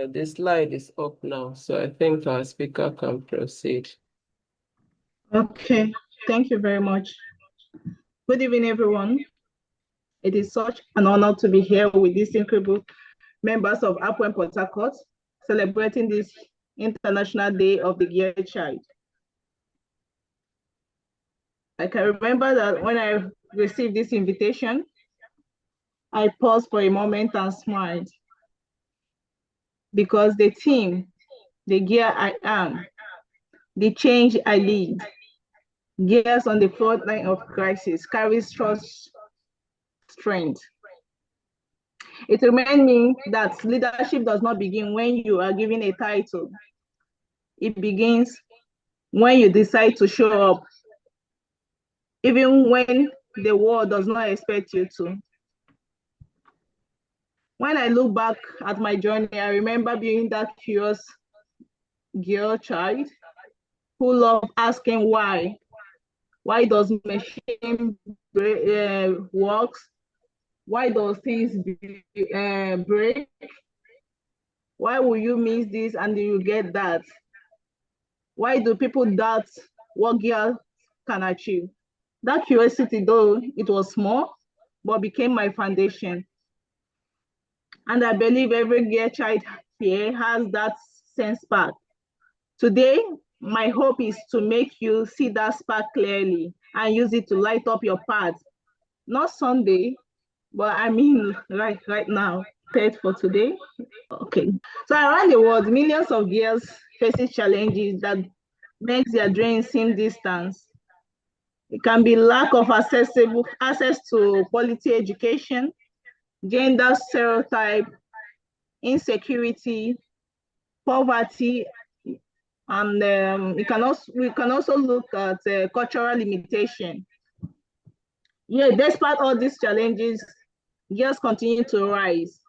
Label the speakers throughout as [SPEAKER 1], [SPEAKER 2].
[SPEAKER 1] The slide is up now, so I think our speaker can proceed.
[SPEAKER 2] Okay, thank you very much. Good evening, everyone. It is such an honor to be here with these incredible members of APWEN Port Harcourt, celebrating this International Day of the Girl Child. I can remember that when I received this invitation, I paused for a moment and smiled because the team, the girl I am, the change I lead, girls on the front line of crisis carries trust, strength. It reminds me that leadership does not begin when you are given a title. It begins when you decide to show up, even when the world does not expect you to. When I look back at my journey, I remember being that curious girl child who loved asking why. Why does machine works? Why does things break? Why will you miss this and you get that? Why do people doubt what girls can achieve? That curiosity, though it was small, but became my foundation. And I believe every girl child here has that same spark. Today, my hope is to make you see that spark clearly and use it to light up your path. Not Sunday, but I mean right now, prepared for today. Okay. So around the world, millions of girls face challenges that makes their dreams seem distant. It can be lack of access to quality education, gender stereotype, insecurity, poverty, and we can also look at cultural limitation. Yeah, despite all these challenges, girls continue to rise,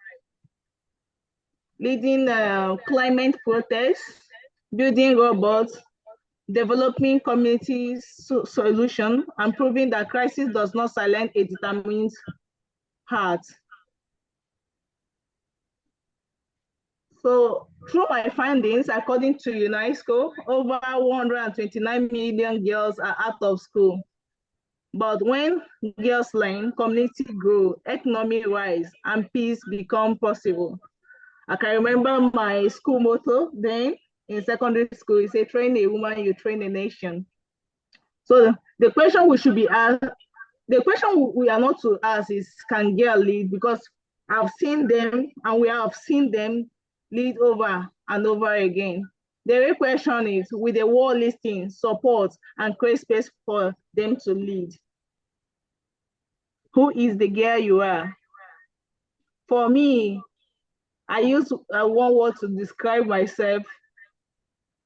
[SPEAKER 2] leading climate protests, building robots, developing community solution, and proving that crisis does not silence a determined heart. So through my findings, according to UNESCO, over 129 million girls are out of school. But when girls learn, community grow, economy rise, and peace become possible. I can remember my school motto then in secondary school, it said, train a woman, you train a nation. So the question we should be asked, the question we are not to ask is, can girls lead? Because I've seen them and we have seen them lead over and over again. The real question is, will the world listen, support, and create space for them to lead? Who is the girl you are? For me, I use one word to describe myself.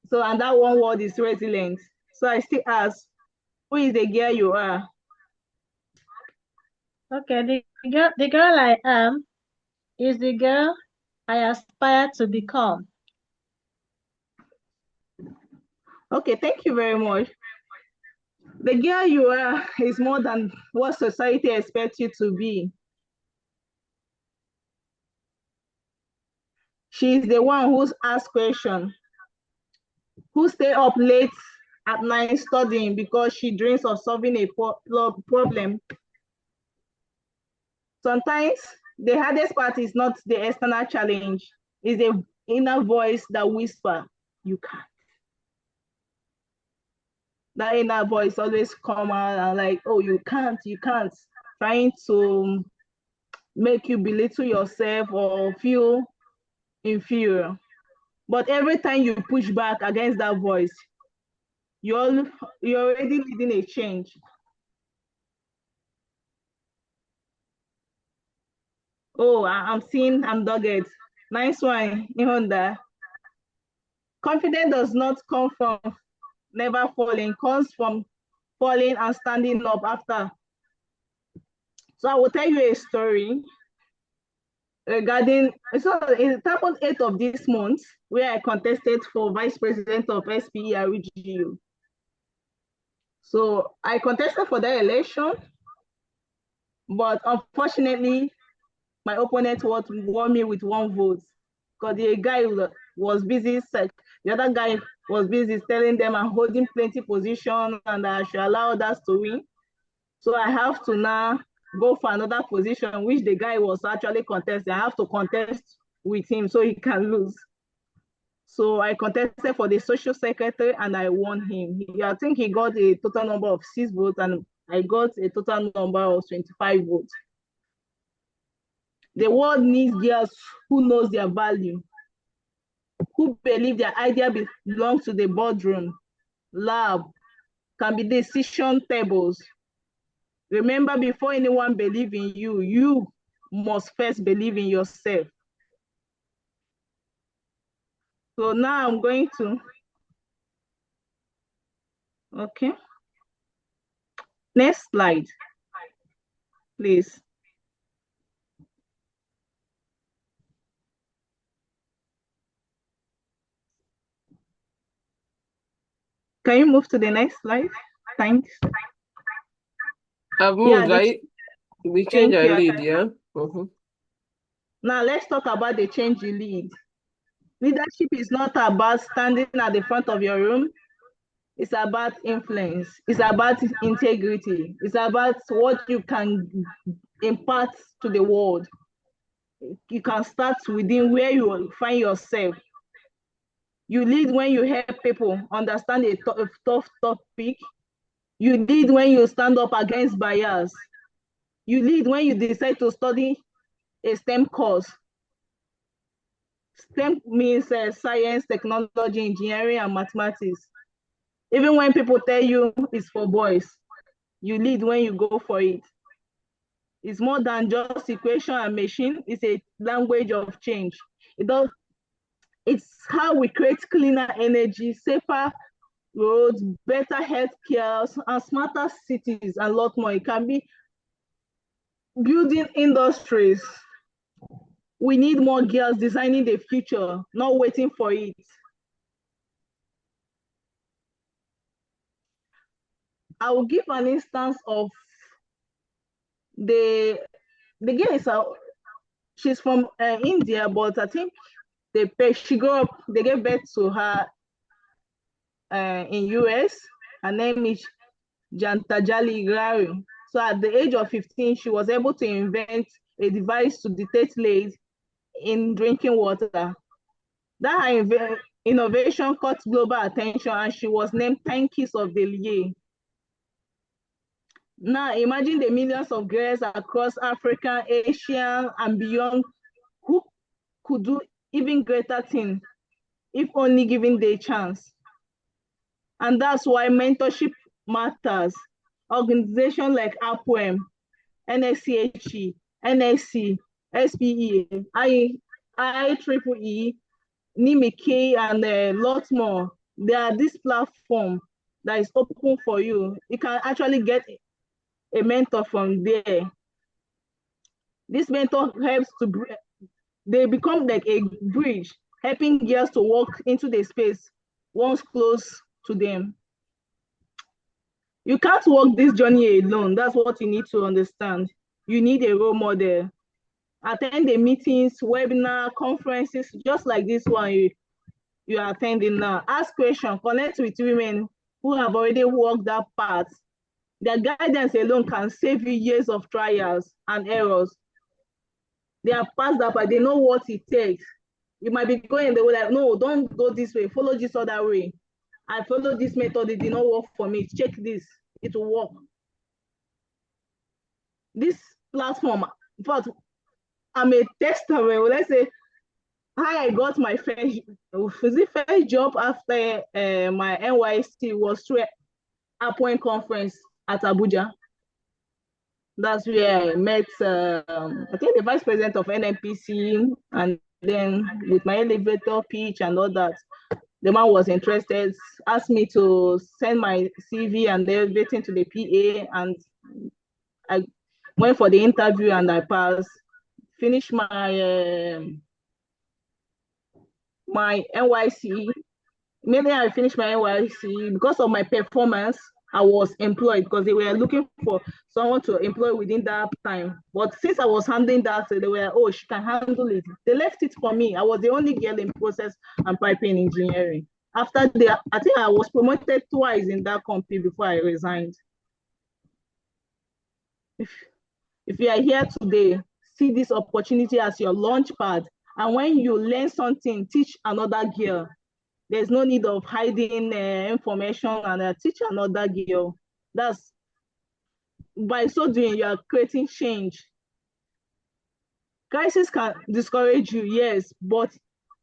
[SPEAKER 2] So, and that one word is resilient. So I still ask, who is the girl you are?
[SPEAKER 3] Okay, the girl I am is the girl I aspire to become.
[SPEAKER 2] Okay, thank you very much. The girl you are is more than what society expects you to be. She is the one who's asked questions, who stay up late at night studying because she dreams of solving a problem. Sometimes the hardest part is not the external challenge, it's the inner voice that whispers, you can't. That inner voice always come out and like, oh, you can't, trying to make you belittle yourself or feel inferior. But every time you push back against that voice, you're already leading a change. Oh, I'm dogged. Nice one, Honda. Confidence does not come from never falling, comes from falling and standing up after. So I will tell you a story regarding, so it happened 8th of this month where I contested for vice president of SPE RGU. So I contested for that election, but unfortunately, my opponent won me with 1 vote. because the guy was busy, the other guy was busy telling them I'm holding plenty position and I should allow others to win. So I have to now go for another position, which the guy was actually contesting. I have to contest with him so he can lose. So I contested for the social secretary and I won him. I think he got a total number of 6 votes and I got a total number of 25 votes. The world needs girls who knows their value, who believe their idea belongs to the boardroom, lab, can be decision tables. Remember, before anyone believes in you, you must first believe in yourself. So now I'm going to, okay. Next slide, please. Can you move to the next slide? Thanks.
[SPEAKER 1] I've moved, right? We change our lead, yeah?
[SPEAKER 2] Now let's talk about the change you lead. Leadership is not about standing at the front of your room. It's about influence. It's about integrity. It's about what you can impart to the world. You can start within where you find yourself. You lead when you help people understand a tough topic. You lead when you stand up against bias. You lead when you decide to study a STEM course. STEM means science, technology, engineering, and mathematics. Even when people tell you it's for boys, you lead when you go for it. It's more than just equation and machine. It's a language of change. It's how we create cleaner energy, safer roads, better healthcare, and smarter cities, and a lot more. It can be building industries. We need more girls designing the future, not waiting for it. I will give an instance of the girl is she's from India, but I think she grew up, they gave birth to her in US. Her name is Jantajali Gari. So at the age of 15, she was able to invent a device to detect lead in drinking water. That innovation caught global attention and she was named Tankis of the Year. Now imagine the millions of girls across Africa, Asia, and beyond who could do even greater things if only given the chance. And that's why mentorship matters. Organizations like APWEN, NSCHE, NSC, SPE, IEEE, NIMIK, and a lot more. There are this platform that is open for you. You can actually get a mentor from there. This mentor helps they become like a bridge, helping girls to walk into the space once close to them. You can't walk this journey alone. That's what you need to understand. You need a role model. Attend the meetings, webinar, conferences, just like this one you are attending now. Ask questions, connect with women who have already walked that path. Their guidance alone can save you years of trials and errors. They have passed that, but they know what it takes. You might be going, they were like, no, don't go this way, follow this other way. I followed this method, it did not work for me. Check this, it will work. This platform, but I'm a tester. Let's say, how I got my first job after my NYC was through APWEN conference at Abuja. That's where I met, I think, the vice president of NNPC, and then with my elevator pitch and all that, the man was interested, asked me to send my CV and everything to the PA, and I went for the interview and I passed. Finished my my NYC. Maybe I finished my NYC because of my performance. I was employed because they were looking for someone to employ within that time. But since I was handling that, they were, oh, she can handle it. They left it for me. I was the only girl in process and piping engineering. After I think I was promoted twice in that company before I resigned. If you are here today, see this opportunity as your launch pad. And when you learn something, teach another girl. There's no need of hiding information and teach another girl. That's by so doing, you are creating change. Crisis can discourage you, yes, but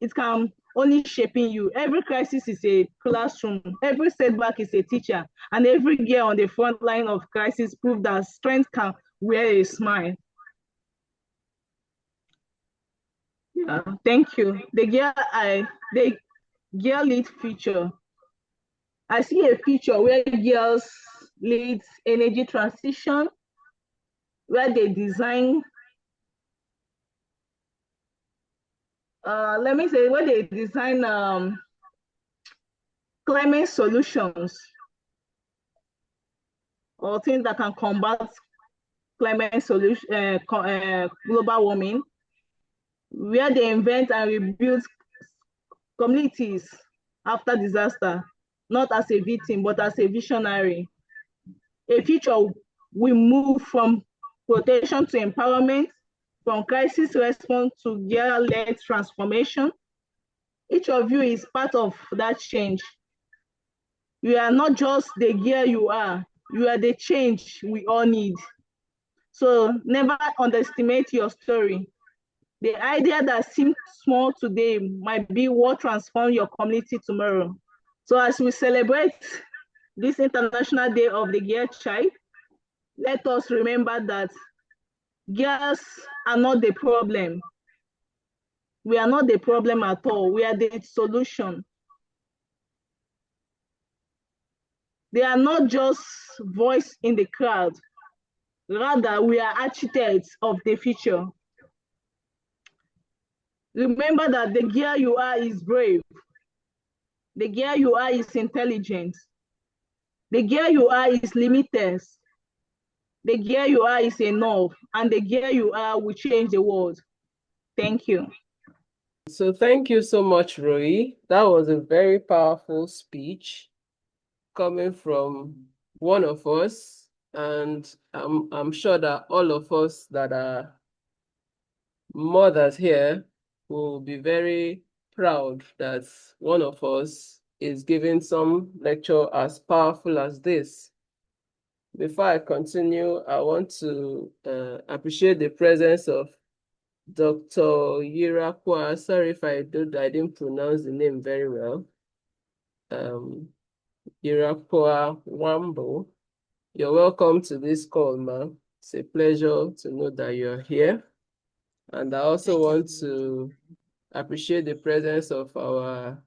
[SPEAKER 2] it can only shaping you. Every crisis is a classroom. Every setback is a teacher. And every girl on the front line of crisis prove that strength can wear a smile. Yeah, thank you. The girl lead feature. I see a feature where girls lead energy transition, where they design, let me say, where they design climate solutions or things that can combat climate solution, global warming, where they invent and rebuild communities after disaster, not as a victim, but as a visionary. A future we move from protection to empowerment, from crisis response to gear-led transformation. Each of you is part of that change. You are not just the gear you are the change we all need. So never underestimate your story. The idea that seems small today might be what transforms your community tomorrow. So as we celebrate this International Day of the Girl Child, let us remember that girls are not the problem. We are not the problem at all. We are the solution. They are not just voice in the crowd. Rather, we are architects of the future. Remember that the girl you are is brave. The girl you are is intelligent. The girl you are is limitless. The girl you are is enough. And the girl you are will change the world. Thank you.
[SPEAKER 1] So thank you so much, Roy. That was a very powerful speech coming from one of us. And I'm sure that all of us that are mothers here will be very proud that one of us is giving some lecture as powerful as this. Before I continue, I want to appreciate the presence of Dr. Yirakwa. Sorry if I didn't pronounce the name very well. Yirakwa Wambo. You're welcome to this call, ma'am. It's a pleasure to know that you're here. And I also want to appreciate the presence of our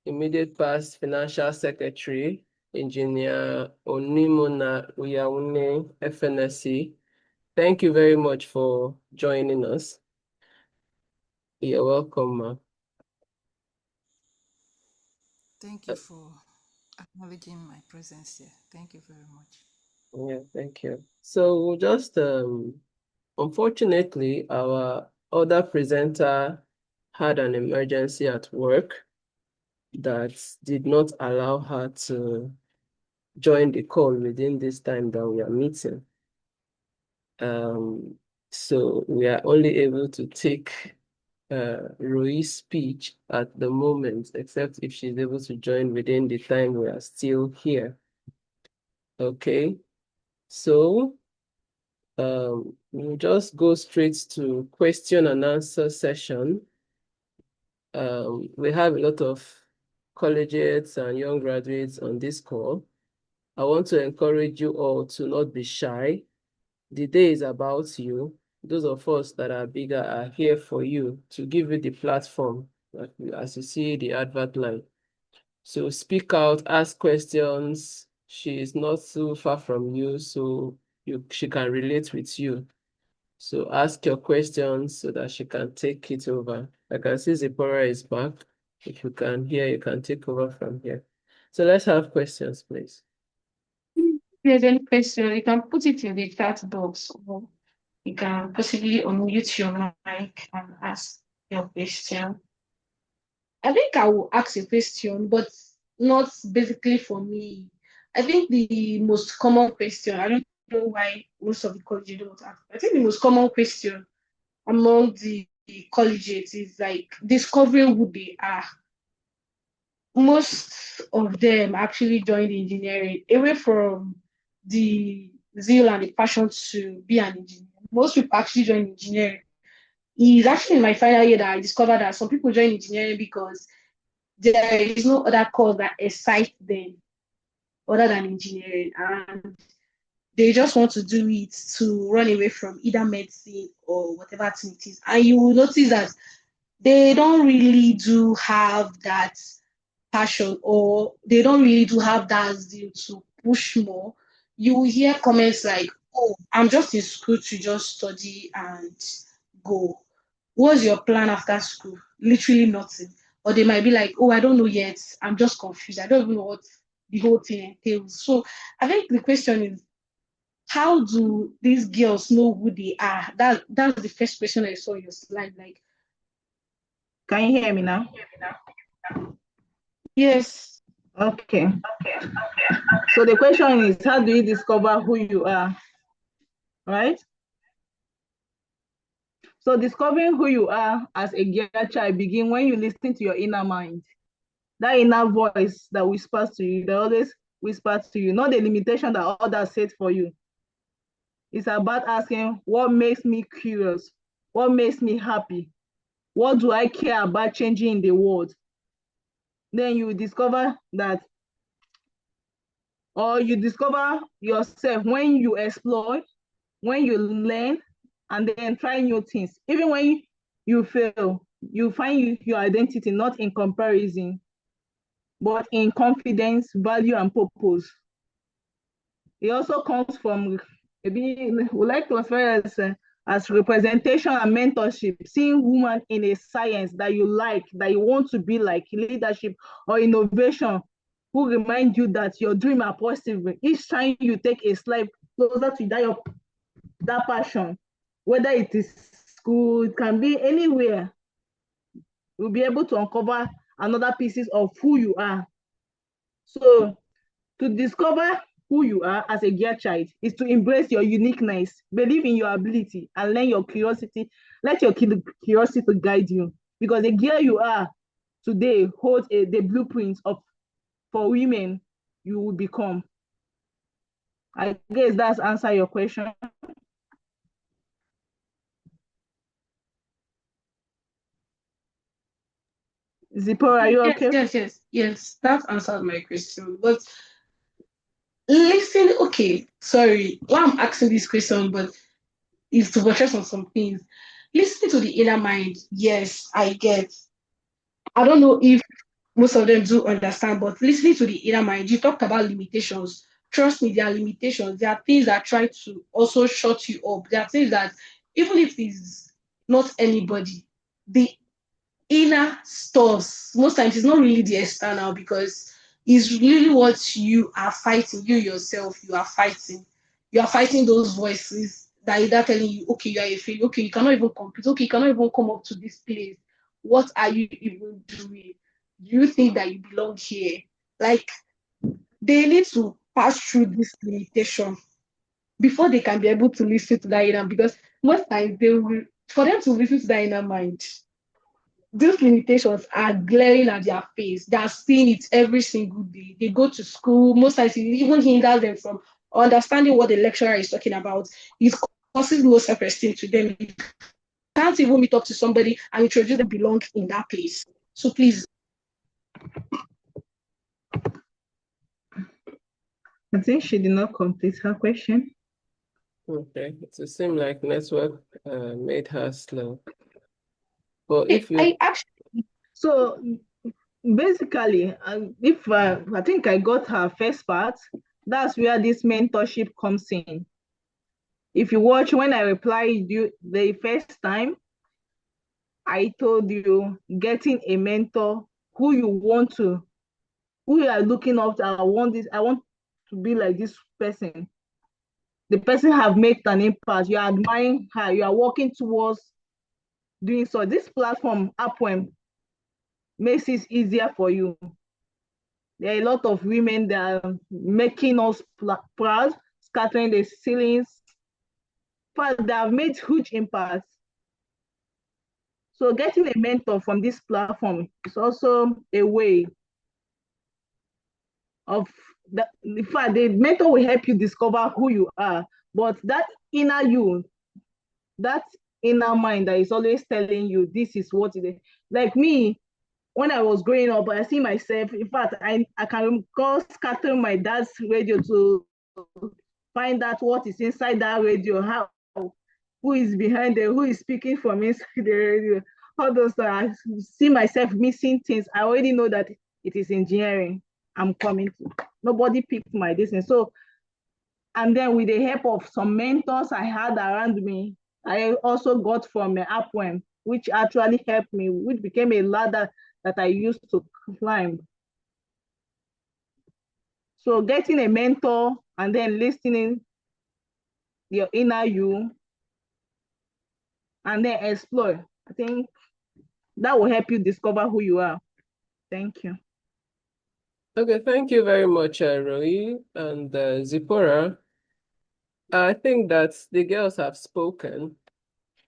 [SPEAKER 1] immediate past financial secretary, Engineer Onimona Uyaune, FNSC. Thank you very much for joining us. You're welcome, ma'am.
[SPEAKER 4] Thank you for acknowledging my presence here. Thank you very much.
[SPEAKER 1] Yeah, thank you. So we'll just, unfortunately, our other presenter had an emergency at work that did not allow her to join the call within this time that we are meeting. So we are only able to take Rui's speech at the moment, except if she's able to join within the time we are still here. Okay, so we'll just go straight to question and answer session. We have a lot of collegiates and young graduates on this call. I want to encourage you all to not be shy. The day is about you. Those of us that are bigger are here for you to give you the platform, as you see the advert line. So speak out, ask questions. She is not too far from you, so she can relate with you. So ask your questions so that she can take it over. I can see Zipporah is back. If you can hear, you can take over from here. So let's have questions, please.
[SPEAKER 5] there's any question, you can put it in the chat box, or you can possibly unmute your mic and ask your question. I think I will ask a question, but not basically for me. I think the most common question, I don't know why most of the colleges don't ask. I think the most common question among the colleges is like discovering who they are. Most of them actually joined engineering away from the zeal and the passion to be an engineer. Most people actually join engineering. It's actually in my final year that I discovered that some people join engineering because there is no other course that excites them other than engineering. And they just want to do it to run away from either medicine or whatever thing it is. And you will notice that they don't really do have that passion, or they don't really do have that zeal to push more. You will hear comments like, oh, I'm just in school to just study and go. What's your plan after school? Literally nothing. Or they might be like, oh, I don't know yet. I'm just confused. I don't even know what the whole thing entails. So I think the question is, how do these girls know who they are? That's the first question I saw in your slide. Like,
[SPEAKER 2] Can you hear me now?
[SPEAKER 5] yes.
[SPEAKER 2] Okay. So the question is, how do you discover who you are? Right? So discovering who you are as a girl child begin when you listen to your inner mind. That inner voice that whispers to you, that always whispers to you, not the limitation that others set for you. It's about asking, what makes me curious? What makes me happy? What do I care about changing in the world? Then you discover that, or you discover yourself when you explore, when you learn, and then try new things. Even when you fail, you find your identity not in comparison, but in confidence, value, and purpose. It also comes from, maybe we like transfer as representation and mentorship, seeing women in a science that you like, that you want to be like, leadership or innovation, who remind you that your dreams are possible. Each time you take a step closer to that passion, whether it is school, it can be anywhere, you'll be able to uncover another pieces of who you are. So to discover who you are as a girl child is to embrace your uniqueness, believe in your ability, and learn your curiosity. Let your curiosity guide you, because the girl you are today holds the blueprint of for women you will become. I guess that's answer your question. Zipporah, are you okay?
[SPEAKER 5] Yes. That answered my question. But listen, okay, sorry, why I'm asking this question, but is to buttress on some things. Listening to the inner mind, yes, I get. I don't know if most of them do understand, but listening to the inner mind, you talked about limitations. Trust me, there are limitations. There are things that try to also shut you up. There are things that, even if it's not anybody, the inner stuff, most times it's not really the external, because it's really what you are fighting, you yourself, you are fighting. You are fighting those voices that are either telling you, okay, you are a failure, okay, you cannot even compete, okay, you cannot even come up to this place. What are you even doing? Do you think that you belong here? Like, they need to pass through this limitation before they can be able to listen to that inner, because most times they will, for them to listen to that inner mind, these limitations are glaring at their face. They are seeing it every single day. They go to school. Most times, it even hinders them from understanding what the lecturer is talking about. It causes low self-esteem to them. You can't even meet up to somebody and introduce them belong in that place. So please.
[SPEAKER 2] I think she did not complete her question.
[SPEAKER 1] Okay, it seems like network made her slow. But if you
[SPEAKER 5] I actually,
[SPEAKER 2] So basically, if I think I got her first part, that's where this mentorship comes in. If you watch when I replied you the first time, I told you getting a mentor who you are looking up to. I want to be like this person. The person have made an impact. You are admiring her. You are working towards doing so. This platform, APWEN, makes it easier for you. There are a lot of women that are making us proud, scattering the ceilings. But they have made huge impacts. So getting a mentor from this platform is also a way of that. In fact, the mentor will help you discover who you are, but that inner you, that inner mind that is always telling you this is what it is. Like me, when I was growing up, I see myself. In fact, I can go scatter my dad's radio to find out what is inside that radio, how, who is behind it, who is speaking from inside the radio. All those I see myself missing things. I already know that it is engineering I'm coming to. Nobody picked my distance. So, and then with the help of some mentors I had around me, I also got from APWEN, which actually helped me, which became a ladder that I used to climb. So getting a mentor and then listening your inner you and then explore. I think that will help you discover who you are. Thank you.
[SPEAKER 1] Okay, thank you very much, Roy and Zipporah. I think that the girls have spoken,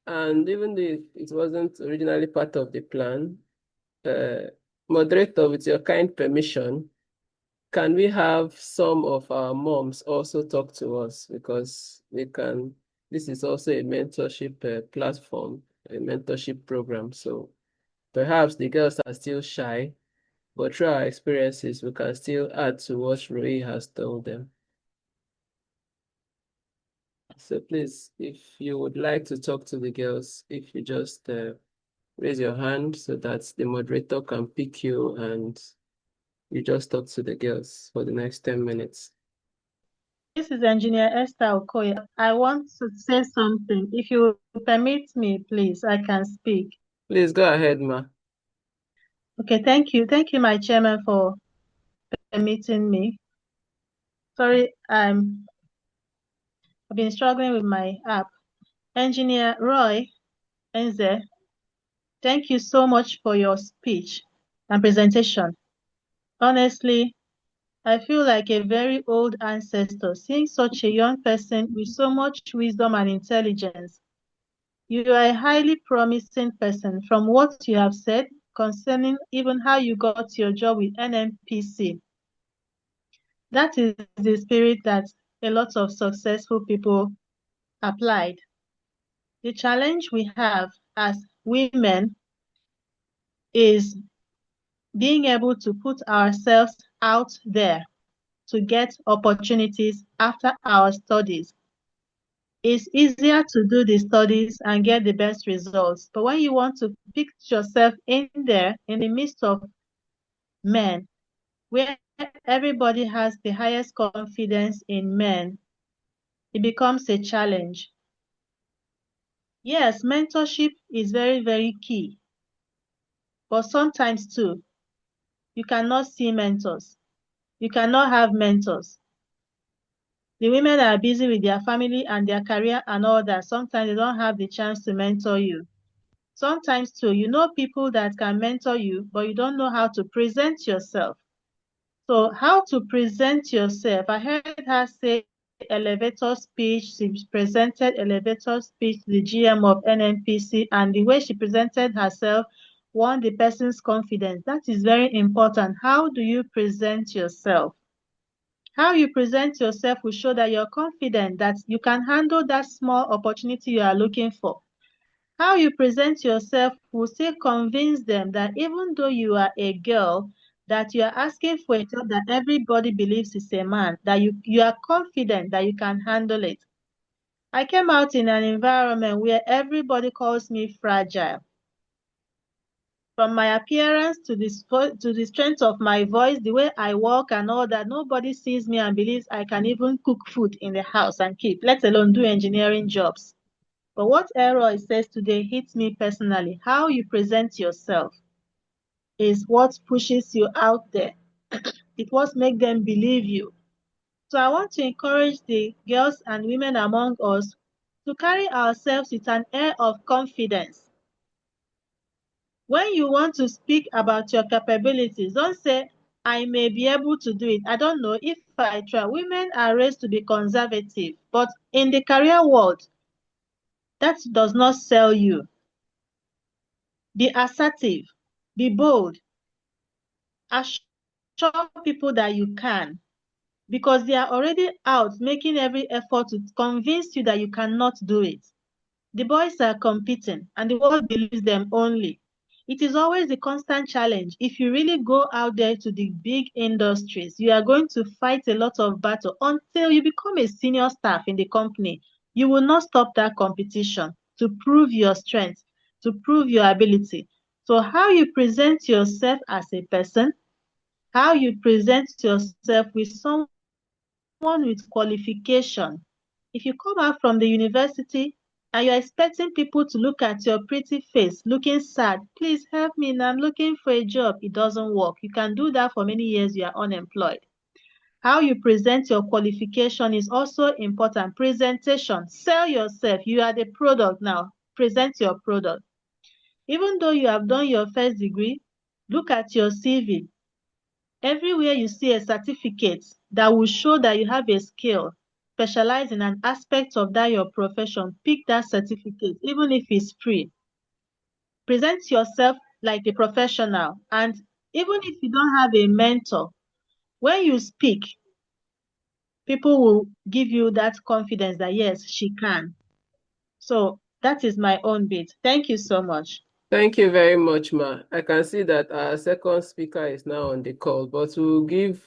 [SPEAKER 1] and even if it wasn't originally part of the plan, moderator, with your kind permission, can we have some of our moms also talk to us, because this is also a mentorship platform, a mentorship program. So perhaps the girls are still shy, but through our experiences, we can still add to what Roy has told them. So please, if you would like to talk to the girls, if you just raise your hand so that the moderator can pick you and you just talk to the girls for the next 10 minutes.
[SPEAKER 3] This is Engineer Esther Okoye. I want to say something. If you permit me, please, I can speak.
[SPEAKER 1] Please go ahead, Ma.
[SPEAKER 3] Okay, thank you. Thank you, my chairman, for permitting me. Sorry, I've been struggling with my app. Engineer Roy Enze, thank you so much for your speech and presentation. Honestly, I feel like a very old ancestor seeing such a young person with so much wisdom and intelligence. You are a highly promising person from what you have said concerning even how you got your job with NNPC. That is the spirit that a lot of successful people applied. The challenge we have as women is being able to put ourselves out there to get opportunities after our studies. It's easier to do the studies and get the best results. But when you want to pick yourself in there in the midst of men, where everybody has the highest confidence in men, it becomes a challenge. Yes, mentorship is very, very key. But sometimes too, you cannot see mentors. You cannot have mentors. The women are busy with their family and their career and all that. Sometimes they don't have the chance to mentor you. Sometimes too, you know people that can mentor you, but you don't know how to present yourself. So how to present yourself? I heard her say elevator speech. She presented elevator speech to the GM of NNPC, and the way she presented herself won the person's confidence. That is very important. How do you present yourself? How you present yourself will show that you're confident, that you can handle that small opportunity you are looking for. How you present yourself will still convince them that even though you are a girl, that you are asking for a job that everybody believes is a man, that you are confident that you can handle it. I came out in an environment where everybody calls me fragile. From my appearance to the strength of my voice, the way I walk and all that, nobody sees me and believes I can even cook food in the house and keep, let alone do engineering jobs. But what Elroy says today hits me personally. How you present yourself is what pushes you out there. It what makes them believe you. So I want to encourage the girls and women among us to carry ourselves with an air of confidence. When you want to speak about your capabilities, don't say, I may be able to do it. I don't know if I try. Women are raised to be conservative, but in the career world, that does not sell you. Be assertive, be bold, assure people that you can, because they are already out making every effort to convince you that you cannot do it. The boys are competing and the world believes them only. It is always a constant challenge. If you really go out there to the big industries, you are going to fight a lot of battle until you become a senior staff in the company. You will not stop that competition to prove your strength, to prove your ability. So how you present yourself as a person, how you present yourself with someone with qualification. If you come out from the university and you're expecting people to look at your pretty face, looking sad, please help me now, I'm looking for a job. It doesn't work. You can do that for many years, you are unemployed. How you present your qualification is also important. Presentation, sell yourself. You are the product now. Present your product. Even though you have done your first degree, look at your CV. Everywhere you see a certificate that will show that you have a skill, specialize in an aspect of that your profession, pick that certificate, even if it's free. Present yourself like a professional. And even if you don't have a mentor, when you speak, people will give you that confidence that yes, she can. So that is my own bit. Thank you so much.
[SPEAKER 1] Thank you very much, Ma. I can see that our second speaker is now on the call, but we'll give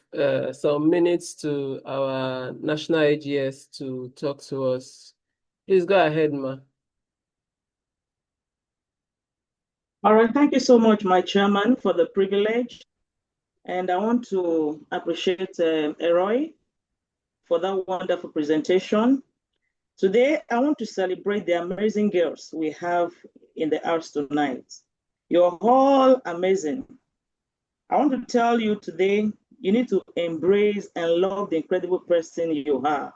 [SPEAKER 1] some minutes to our national AGS to talk to us. Please go ahead, Ma.
[SPEAKER 6] All right, thank you so much, my chairman, for the privilege. And I want to appreciate Eroy for that wonderful presentation. Today, I want to celebrate the amazing girls we have in the house tonight. You're all amazing. I want to tell you today, you need to embrace and love the incredible person you are.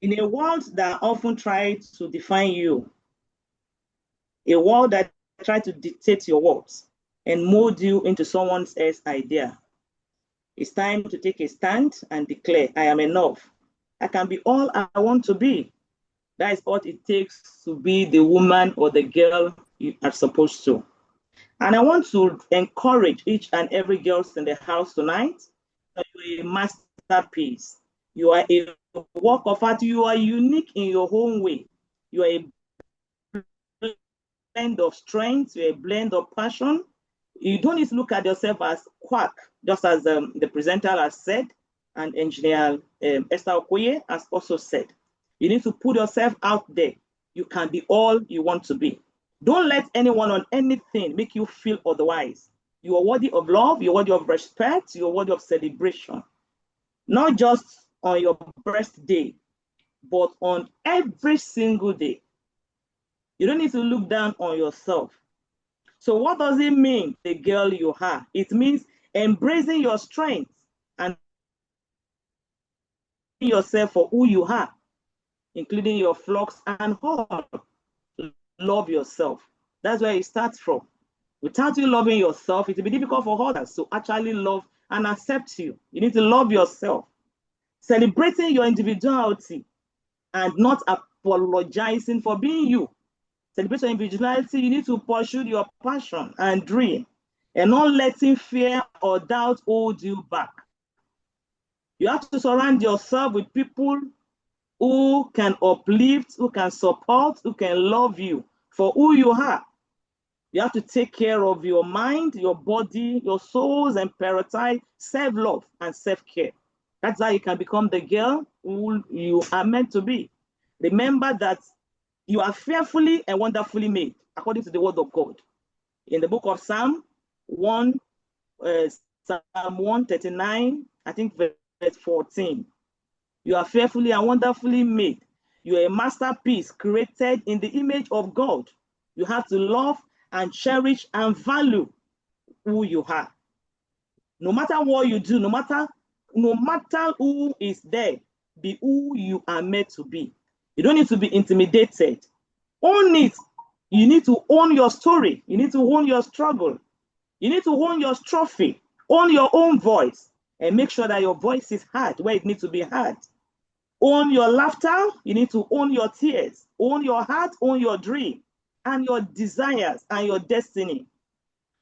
[SPEAKER 6] In a world that often tries to define you, a world that tries to dictate your words and mold you into someone else's idea, it's time to take a stand and declare, I am enough. I can be all I want to be. That is what it takes to be the woman or the girl you are supposed to. And I want to encourage each and every girl in the house tonight that you are a masterpiece. You are a work of art. You are unique in your own way. You are a blend of strength, you're a blend of passion. You don't need to look at yourself as quack, just as the presenter has said, and engineer Esther Okoye has also said. You need to put yourself out there. You can be all you want to be. Don't let anyone on anything make you feel otherwise. You are worthy of love, you're worthy of respect, you're worthy of celebration. Not just on your birthday, but on every single day. You don't need to look down on yourself. So what does it mean, the girl you are? It means embracing your strengths and yourself for who you are, including your flaws and all. Love yourself. That's where it starts from. Without you loving yourself, it will be difficult for others to actually love and accept you. You need to love yourself. Celebrating your individuality and not apologizing for being you. Celebrate your individuality, you need to pursue your passion and dream and not letting fear or doubt hold you back. You have to surround yourself with people who can uplift, who can support, who can love you for who you are. You have to take care of your mind, your body, your souls, and prioritize self-love and self-care. That's how you can become the girl who you are meant to be. Remember that you are fearfully and wonderfully made, according to the word of God. In the book of Psalm 139, I think verse 14. You are fearfully and wonderfully made. You are a masterpiece created in the image of God. You have to love and cherish and value who you are. No matter what you do, no matter no matter who is there, be who you are meant to be. You don't need to be intimidated. Own it. You need to own your story. You need to own your struggle. You need to own your trophy. Own your own voice and make sure that your voice is heard where it needs to be heard. Own your laughter. You need to own your tears. Own your heart. Own your dream and your desires and your destiny.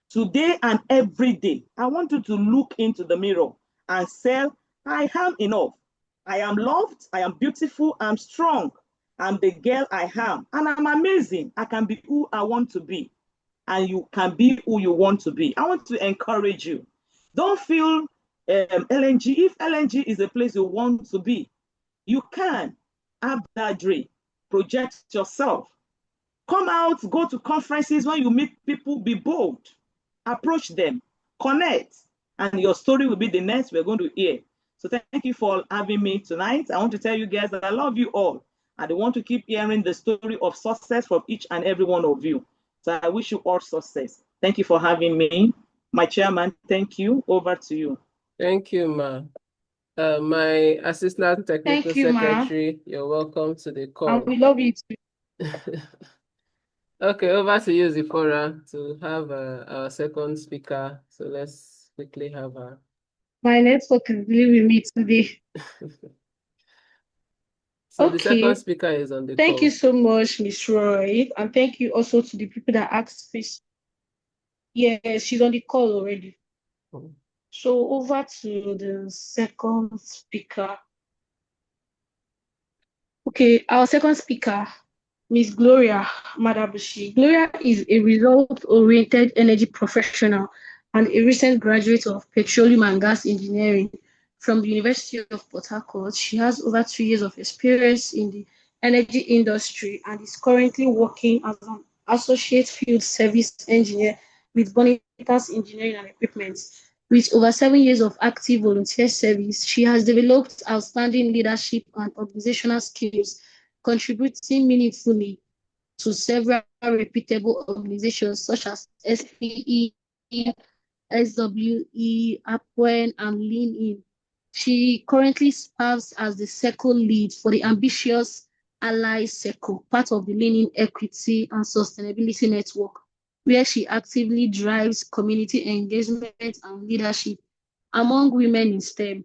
[SPEAKER 6] Today and every day, I want you to look into the mirror and say, I am enough. I am loved. I am beautiful. I'm strong. I'm the girl I am. And I'm amazing. I can be who I want to be. And you can be who you want to be. I want to encourage you. Don't feel LNG. If LNG is a place you want to be, you can have that dream. Project yourself. Come out, go to conferences. When you meet people, be bold. Approach them, connect, and your story will be the next we're going to hear. So thank you for having me tonight. I want to tell you guys that I love you all. And I want to keep hearing the story of success from each and every one of you. So I wish you all success. Thank you for having me. My chairman, thank you. Over to you.
[SPEAKER 1] Thank you, Ma. My assistant technical
[SPEAKER 5] Thank you, Ma.
[SPEAKER 1] secretary, you're welcome to the
[SPEAKER 5] And
[SPEAKER 1] call.
[SPEAKER 5] we love you too.
[SPEAKER 1] Okay, over to you, Zipporah, to have our second speaker. So let's quickly have her.
[SPEAKER 5] My network is really with me today.
[SPEAKER 1] So the second
[SPEAKER 5] Okay.
[SPEAKER 1] speaker is on the
[SPEAKER 5] Thank
[SPEAKER 1] call.
[SPEAKER 5] you so much, Miss Roy. And thank you also to the people that asked this. Yes, she's on the call already.
[SPEAKER 1] Oh.
[SPEAKER 5] So over to the second speaker. Okay, our second speaker, Miss Gloria Madabushi. Gloria is a result-oriented energy professional and a recent graduate of petroleum and gas engineering from the University of Port Harcourt. She has over 2 years of experience in the energy industry and is currently working as an associate field service engineer with Bonitas Engineering and Equipment. With over 7 years of active volunteer service, she has developed outstanding leadership and organizational skills, contributing meaningfully to several reputable organizations such as SPE, SWE, APWEN, and Lean In. She currently serves as the Circle lead for the ambitious Ally Circle, part of the Lean In Equity and Sustainability Network, where she actively drives community engagement and leadership among women in STEM.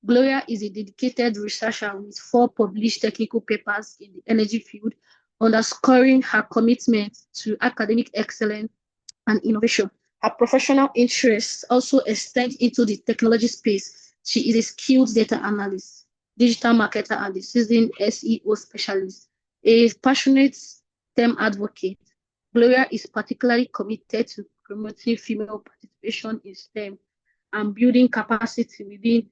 [SPEAKER 5] Gloria is a dedicated researcher with 4 published technical papers in the energy field, underscoring her commitment to academic excellence and innovation. Her professional interests also extend into the technology space. She is a skilled data analyst, digital marketer, and a seasoned SEO specialist. A passionate STEM advocate, Gloria is particularly committed to promoting female participation in STEM and building capacity within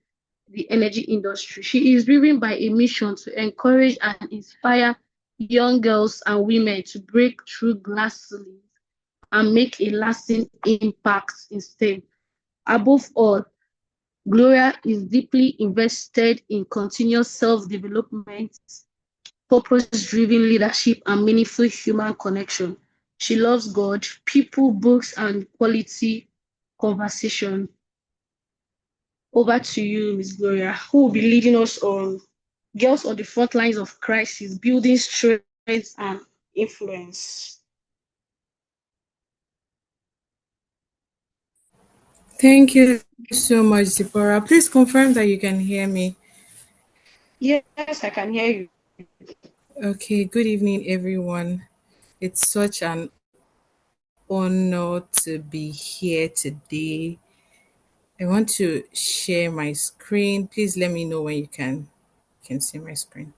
[SPEAKER 5] the energy industry. She is driven by a mission to encourage and inspire young girls and women to break through glass ceilings and make a lasting impact in STEM. Above all, Gloria is deeply invested in continuous self-development, purpose-driven leadership, and meaningful human connection. She loves God, people, books, and quality conversation. Over to you, Ms. Gloria, who will be leading us on Girls on the Front Lines of Crisis, Building Strength and Influence.
[SPEAKER 7] Thank you so much, Zipporah. Please confirm that you can hear me.
[SPEAKER 5] Yes, I can hear you.
[SPEAKER 7] Okay, good evening, everyone. It's such an honor to be here today. I want to share my screen. Please let me know when you can see my screen.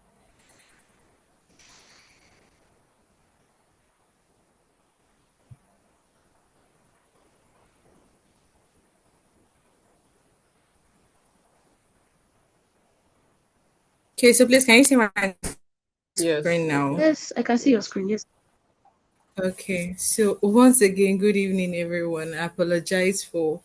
[SPEAKER 7] Okay, so please can you see my
[SPEAKER 1] Yes.
[SPEAKER 7] screen now?
[SPEAKER 5] Yes, I can see your screen. Yes.
[SPEAKER 7] Okay, so once again, good evening, everyone. I apologize for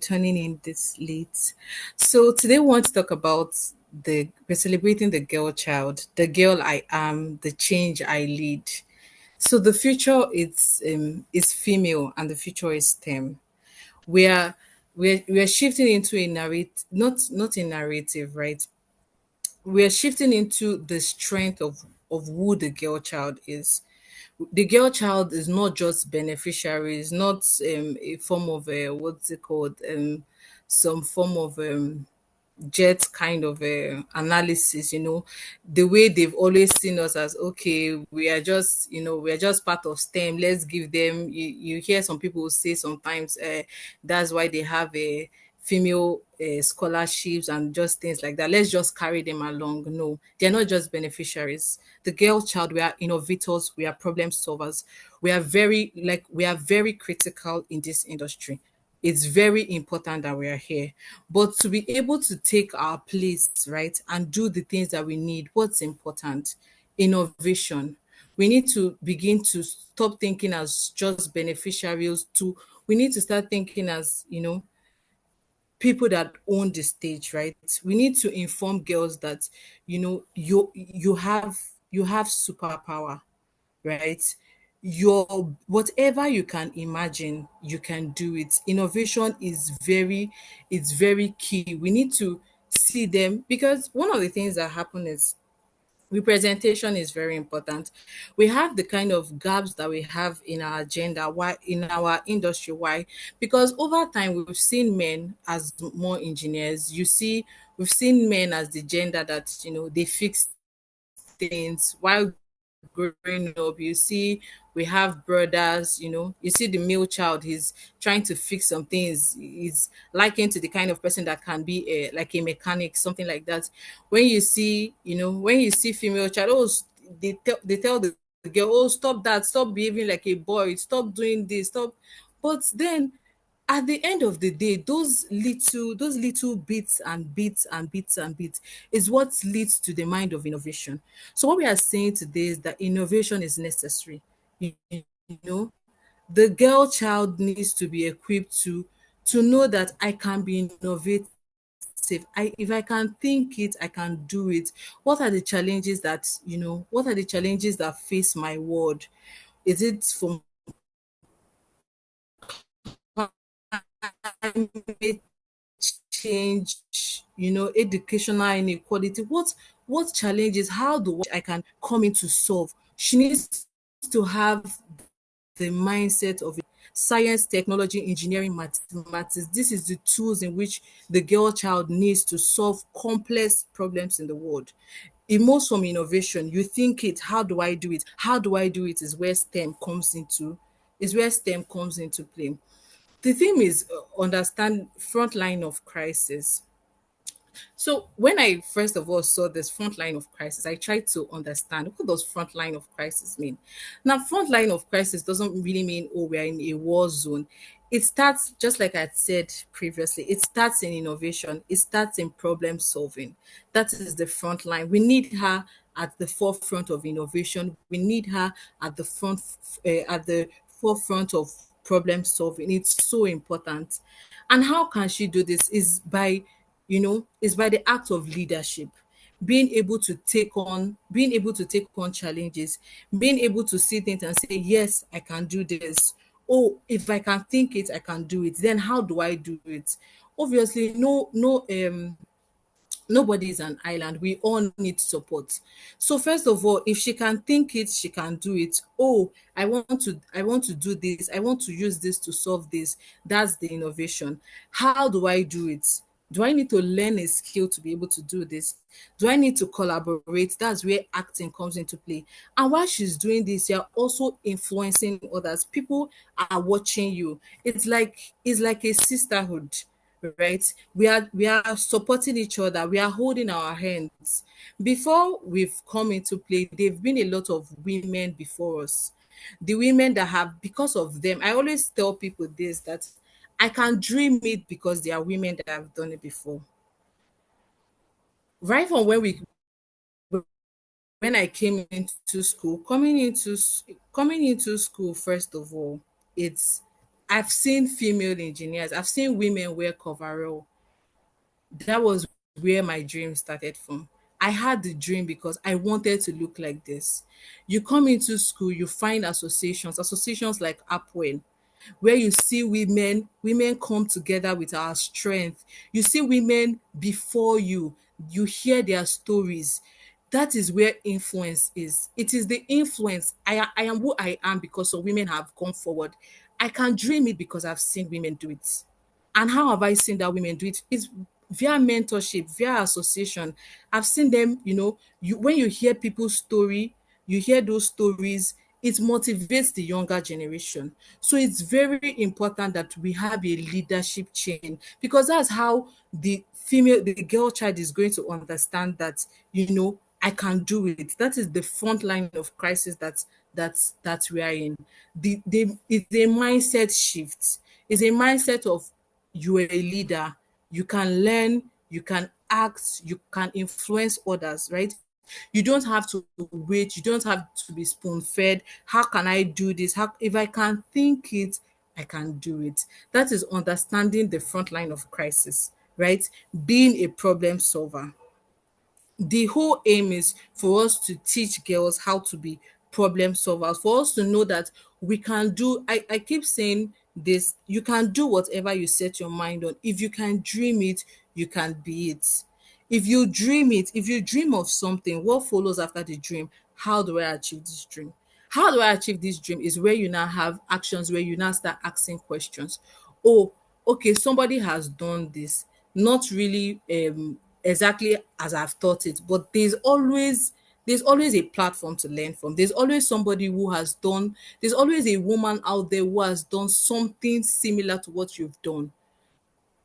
[SPEAKER 7] turning in this late. So today we want to talk about we're celebrating the girl child, the girl I am, the change I lead. So the future is female and the future is STEM. We're we're shifting into a narrate not a narrative, right? We're shifting into the strength of who the girl child is. The girl child is not just beneficiary, is not a form of what's it called, some form of jet kind of analysis, the way they've always seen us as, okay, we are just, we are just part of STEM. Let's give them, you hear some people say sometimes that's why they have a female scholarships and just things like that. Let's just carry them along. No, they're not just beneficiaries. The girl child, we are innovators, we are problem solvers. We are very critical in this industry. It's very important that we are here. But to be able to take our place, right, and do the things that we need, what's important? Innovation. We need to begin to stop thinking as just beneficiaries to we need to start thinking as, people that own the stage, right? We need to inform girls that, you have superpower, right? Your whatever you can imagine, you can do it. Innovation is it's very key. We need to see them, because one of the things that happen is representation is very important. We have the kind of gaps that we have in our agenda, why in our industry, why? Because over time we've seen men as more engineers. We've seen men as the gender that, they fix things, while growing up, you see we have brothers, you see the male child, he's trying to fix some things. He's likened to the kind of person that can be like a mechanic, something like that. When you see female child, oh, they tell the girl, oh, stop that, stop behaving like a boy, stop doing this, stop. But then at the end of the day, those little bits and bits and bits and bits is what leads to the mind of innovation. So what we are saying today is that innovation is necessary. You know, the girl child needs to be equipped to know that I can be innovative. If I can think it, I can do it. What are the challenges that face my world? Is it from climate change, educational inequality? What challenges, how do I can come in to solve? She needs to have the mindset of science, technology, engineering, mathematics. This is the tools in which the girl child needs to solve complex problems in the world. It moves from innovation. You think it, how do I do it? How do I do it is where STEM comes into play. The theme is understand front line of crisis. So when I first of all saw this front line of crisis, I tried to understand what does front line of crisis mean. Now, front line of crisis doesn't really mean, oh, we are in a war zone. It starts, just like I said previously, it starts in innovation, it starts in problem solving. That is the front line. We need her at the forefront of innovation. We need her at the forefront of problem solving. It's so important. And how can she do this? Is by the act of leadership, being able to take on challenges, being able to see things and say, yes, I can do this. Oh, if I can think it, I can do it. Then how do I do it? Obviously, nobody is an island. We all need support. So first of all, if she can think it, she can do it. Oh, I want to do this. I want to use this to solve this. That's the innovation. How do I do it? Do I need to learn a skill to be able to do this? Do I need to collaborate? That's where acting comes into play. And while she's doing this, you're also influencing others. People are watching you. It's like a sisterhood, right? We are supporting each other. We are holding our hands. Before we've come into play, there've been a lot of women before us. The women that have, because of them, I always tell people this, that I can dream it because there are women that have done it before. Right from when I came into school, coming into school, first of all, it's I've seen female engineers, I've seen women wear coverall. That was where my dream started from. I had the dream because I wanted to look like this. You come into school, you find associations like APWEN. where you see women come together with our strength. You see women before you, you hear their stories. That is where influence is. It is the influence. I am who I am because of women have come forward. I can dream it because I've seen women do it. And how have I seen that women do it? It's via mentorship, via association. I've seen them, when you hear people's story, you hear those stories, it motivates the younger generation. So it's very important that we have a leadership chain, because that's how the girl child is going to understand that, I can do it. That is the front line of crisis that we are in. It's a mindset shift. It's a mindset of, you are a leader, you can learn, you can act, you can influence others, right? You don't have to wait, you don't have to be spoon fed. How can I do this? How, if I can think it, I can do it. That is understanding the front line of crisis, right? Being a problem solver. The whole aim is for us to teach girls how to be problem solvers, for us to know that we can do, I keep saying this, you can do whatever you set your mind on. If you can dream it, you can be it. If you dream it, if you dream of something, what follows after the dream? How do I achieve this dream? How do I achieve this dream is where you now have actions, where you now start asking questions. Oh, okay, somebody has done this, not really exactly as I've thought it, but there's always a platform to learn from. There's always somebody who has done, there's always a woman out there who has done something similar to what you've done.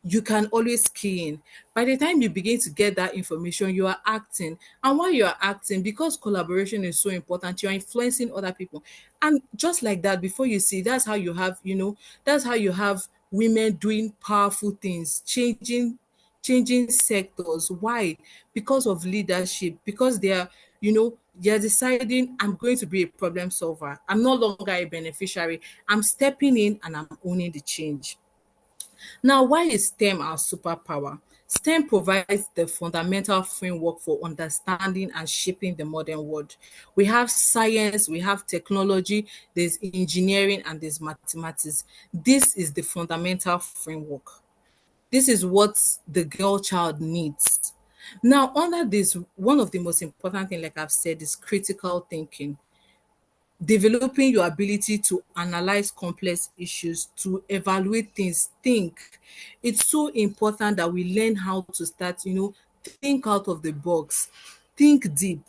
[SPEAKER 7] You can always key in. By the time you begin to get that information, you are acting. And while you are acting, because collaboration is so important, you're influencing other people. And just like that, before you see, that's how you have women doing powerful things, changing sectors. Why? Because of leadership, because they're deciding, I'm going to be a problem solver. I'm no longer a beneficiary. I'm stepping in and I'm owning the change. Now, why is STEM our superpower? STEM provides the fundamental framework for understanding and shaping the modern world. We have science, we have technology, there's engineering, and there's mathematics. This is the fundamental framework. This is what the girl child needs. Now, under this, one of the most important things, like I've said, is critical thinking, developing your ability to analyze complex issues, to evaluate things, think. It's so important that we learn how to start, think out of the box, think deep.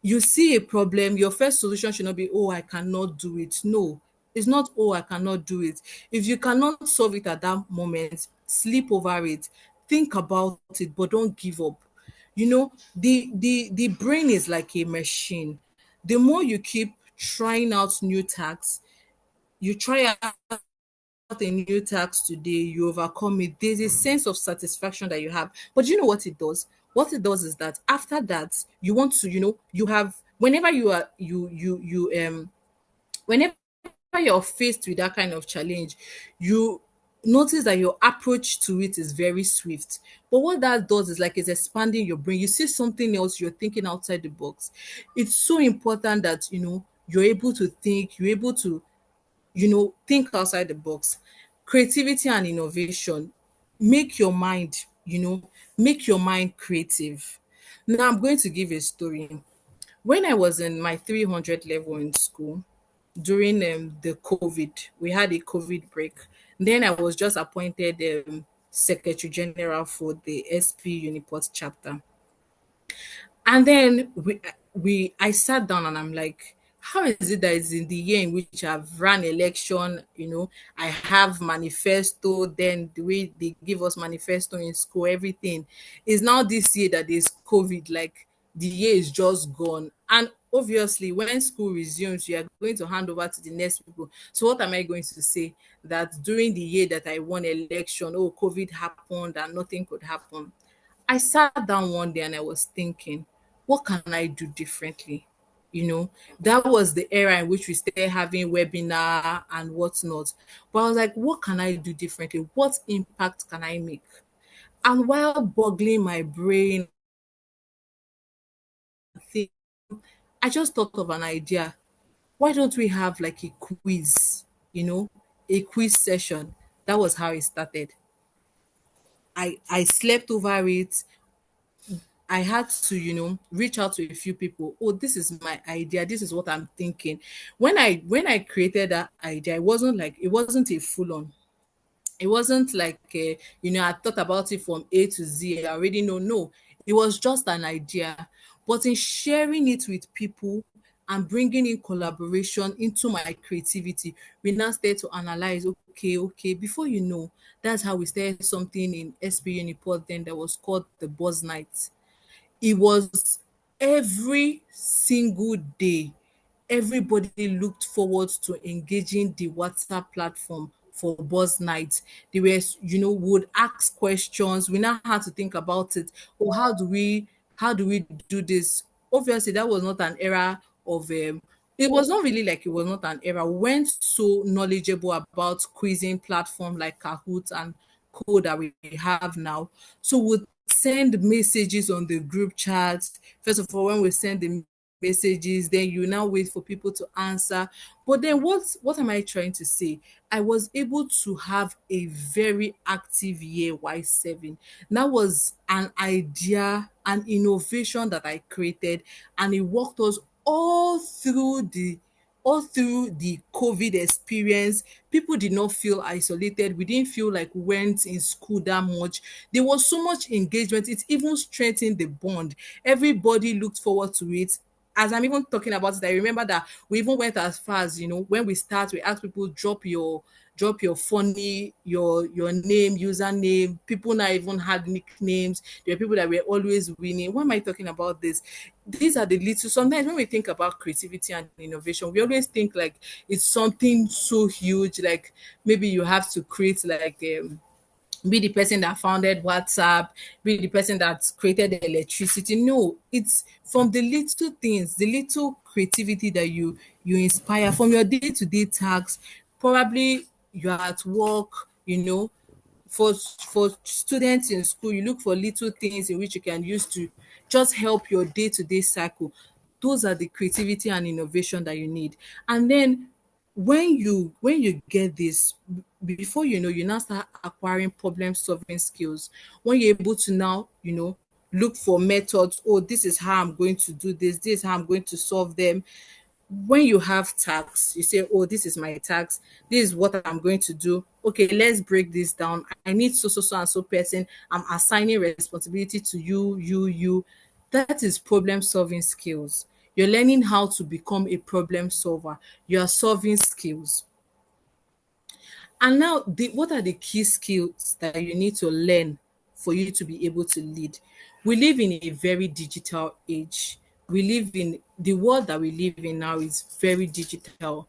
[SPEAKER 7] You see a problem, your first solution should not be, oh, I cannot do it. No, it's not, oh, I cannot do it. If you cannot solve it at that moment, sleep over it, think about it, but don't give up. The brain is like a machine. The more you keep trying out new tasks, you try out a new task today, you overcome it, there's a sense of satisfaction that you have. But you know what it does? What it does is that after that, you want to, you have, whenever you are, whenever you're faced with that kind of challenge, you notice that your approach to it is very swift. But what that does is like it's expanding your brain. You see something else, you're thinking outside the box. It's so important that you're able to think, you're able to think outside the box. Creativity and innovation. Make your mind, make your mind creative. Now I'm going to give a story. When I was in my 300 level in school, during the COVID, we had a COVID break. Then I was just appointed Secretary General for the SP Uniport chapter. And then I sat down and I'm like, how is it that it's in the year in which I've ran election, I have manifesto, then the way they give us manifesto in school, everything is now this year that there's COVID, like the year is just gone. And obviously when school resumes, you are going to hand over to the next people. So what am I going to say? That during the year that I won election, oh, COVID happened and nothing could happen. I sat down one day and I was thinking, what can I do differently? That was the era in which we started having webinar and whatnot. But I was like, what can I do differently? What impact can I make? And while boggling my brain, I just thought of an idea. Why don't we have like a quiz, a quiz session. That was how it started. I slept over it. I had to, reach out to a few people. Oh, this is my idea. This is what I'm thinking. When I created that idea, it wasn't a full on. It wasn't like I thought about it from A to Z. I already know. No, it was just an idea. But in sharing it with people and bringing in collaboration into my creativity, we now start to analyze. Okay. Before you know, that's how we started something in SP Uniport then that was called the Buzz Night. It was every single day. Everybody looked forward to engaging the WhatsApp platform for Buzz Night. They were, would ask questions. We now had to think about it. Oh, how do we do this? Obviously, that was not an era of it was not really like it was not an era. We weren't so knowledgeable about quizzing platform like Kahoot and code that we have now. So we'd send messages on the group chat. First of all, when we send the messages, then you now wait for people to answer. But then what am I trying to say? I was able to have a very active year Y7. That was an idea, an innovation that I created, and it worked us all through the COVID experience. People did not feel isolated. We didn't feel like we weren't in school that much. There was so much engagement. It even strengthened the bond. Everybody looked forward to it. As I'm even talking about it, I remember that we even went as far as, when we start, we ask people drop your funny, your name, username. People now even had nicknames. There are people that were always winning. Why am I talking about this? These are the little, sometimes when we think about creativity and innovation, we always think like it's something so huge, like maybe you have to create like be the person that founded WhatsApp, be the person that created the electricity. No, it's from the little things, the little creativity that you inspire from your day-to-day tasks. Probably you're at work, for students in school, you look for little things in which you can use to just help your day-to-day cycle. Those are the creativity and innovation that you need. And then when you get this, before you know, you now start acquiring problem solving skills. When you're able to now, look for methods. Oh, this is how I'm going to do this is how I'm going to solve them. When you have tasks, you say, oh, this is my task, this is what I'm going to do. Okay, let's break this down. I need so and so person. I'm assigning responsibility to you. That is problem solving skills. You're learning how to become a problem solver. You're solving skills. And now, what are the key skills that you need to learn for you to be able to lead? We live in a very digital age. We live in the world that we live in now is very digital.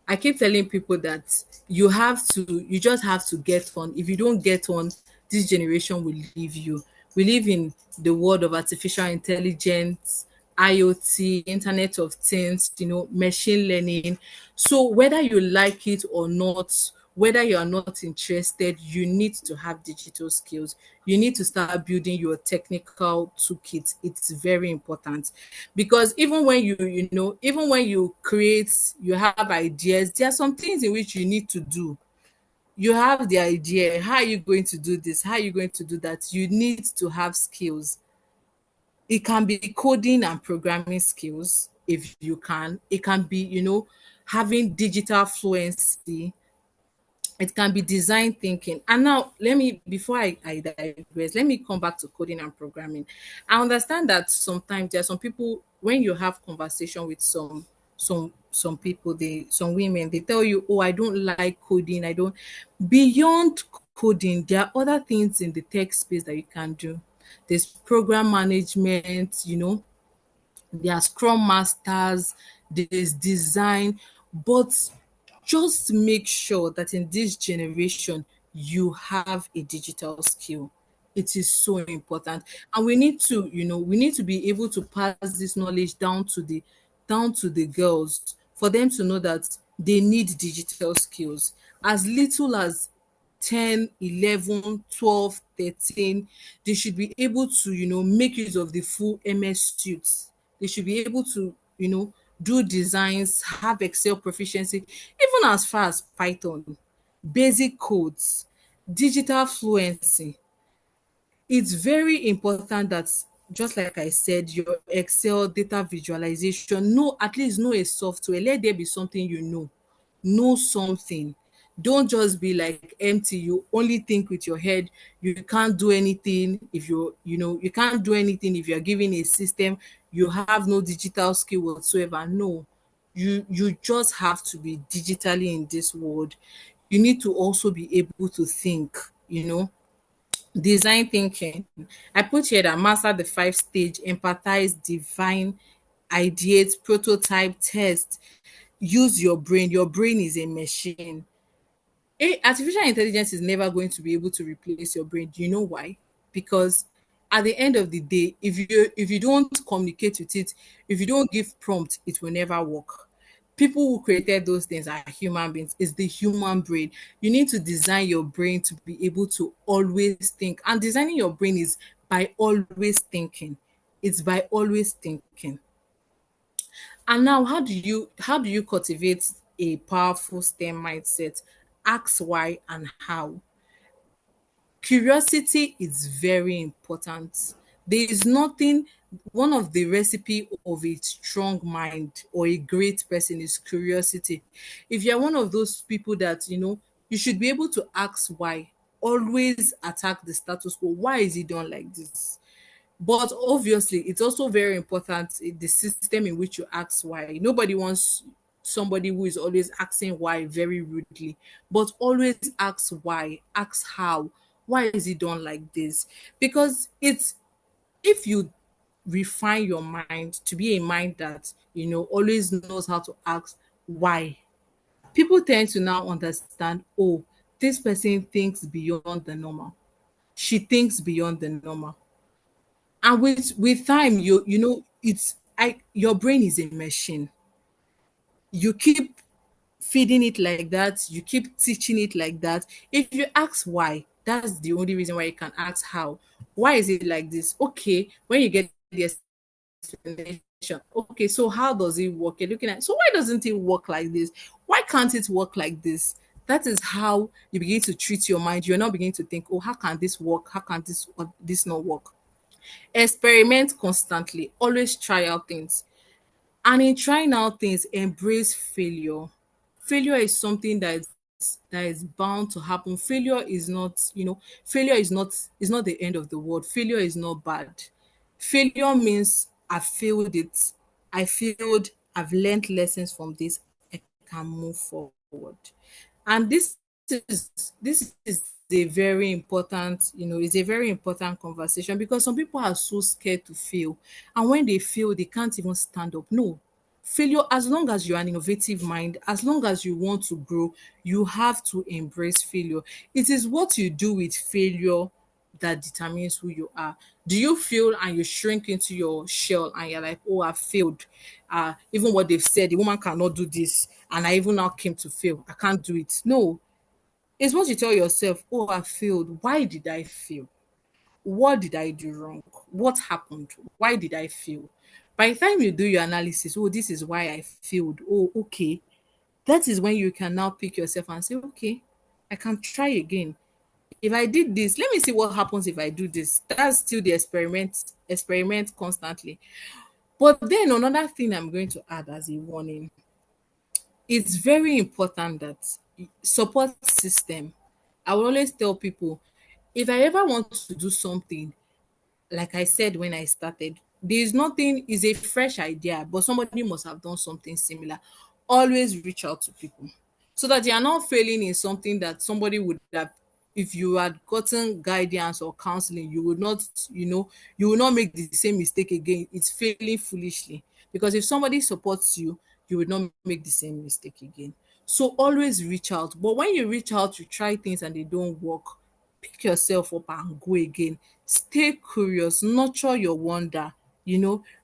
[SPEAKER 7] I keep telling people that you just have to get on. If you don't get on, this generation will leave you. We live in the world of artificial intelligence, IoT, Internet of Things, machine learning. So whether you like it or not, whether you are not interested, you need to have digital skills. You need to start building your technical toolkit. It's very important because even when you create, you have ideas, there are some things in which you need to do. You have the idea, how are you going to do this, how are you going to do that? You need to have skills. It can be coding and programming skills. If you can, it can be having digital fluency. It can be design thinking. And now let me, before I digress, let me come back to coding and programming. I understand that sometimes there are some people, when you have conversation with some people, some women, they tell you, oh, I don't like coding, I don't. Beyond coding, there are other things in the tech space that you can do. There's program management, there are scrum masters, there's design, but just make sure that in this generation you have a digital skill. It is so important. And we need to be able to pass this knowledge down to the girls for them to know that they need digital skills. As little as 10, 11, 12, 13, they should be able to, make use of the full MS suits. They should be able to, do designs, have Excel proficiency, even as far as Python. basic codes, digital fluency. It's very important that, just like I said, your Excel data visualization, know, at least know a software. Let there be something you know. Know something. Don't just be like empty. You only think with your head. You can't do anything if you can't do anything if you're given a system. You have no digital skill whatsoever. No, you just have to be digitally in this world. You need to also be able to think, you know, design thinking. I put here that master the five stage, empathize, divine, ideate, prototype, test. Use your brain. Your brain is a machine. Artificial intelligence is never going to be able to replace your brain. Do you know why? Because at the end of the day, if you don't communicate with it, if you don't give prompt, it will never work. People who created those things are human beings. It's the human brain. You need to design your brain to be able to always think. And designing your brain is by always thinking. It's by always thinking. And now, how do you cultivate a powerful STEM mindset? Ask why and how. Curiosity is very important. There is nothing, one of the recipe of a strong mind or a great person is curiosity. If you're one of those people that, you should be able to ask why. Always attack the status quo. Why is it done like this? But obviously, it's also very important in the system in which you ask why. Nobody wants somebody who is always asking why very rudely, but always ask why, ask how. Why is it done like this? Because it's, if you refine your mind to be a mind that, always knows how to ask why, people tend to now understand, oh, this person thinks beyond the normal. She thinks beyond the normal. And with time, it's, your brain is a machine. You keep feeding it like that, you keep teaching it like that. If you ask why, that's the only reason why you can ask how. Why is it like this? Okay, when you get the explanation, okay, so how does it work? You're looking at, so why doesn't it work like this? Why can't it work like this? That is how you begin to treat your mind. You're not beginning to think, oh, how can this work? How can this not work? Experiment constantly, always try out things. And in trying out things, embrace failure. Failure is something that is bound to happen. Failure is not, failure is not the end of the world. Failure is not bad. Failure means I failed it. I failed. I've learned lessons from this. I can move forward. And this is a very important, is a very important conversation, because some people are so scared to fail. And when they fail, they can't even stand up. No, failure, as long as you're an innovative mind, as long as you want to grow, you have to embrace failure. It is what you do with failure that determines who you are. Do you fail and you shrink into your shell and you're like, oh, I failed? Even what they've said, the woman cannot do this, and I even now came to fail. I can't do it. No, it's what you tell yourself, oh, I failed. Why did I fail? What did I do wrong? What happened? Why did I fail? By the time you do your analysis, oh, this is why I failed. Oh, okay. That is when you can now pick yourself and say, okay, I can try again. If I did this, let me see what happens if I do this. That's still the experiment constantly. But then another thing I'm going to add as a warning, it's very important that support system. I will always tell people, if I ever want to do something, like I said when I started, there's nothing, is a fresh idea, but somebody must have done something similar. Always reach out to people so that you are not failing in something that somebody would have. If you had gotten guidance or counseling, you would not, you will not make the same mistake again. It's failing foolishly, because if somebody supports you, you would not make the same mistake again. So always reach out. But when you reach out, you try things and they don't work, pick yourself up and go again. Stay curious, nurture your wonder.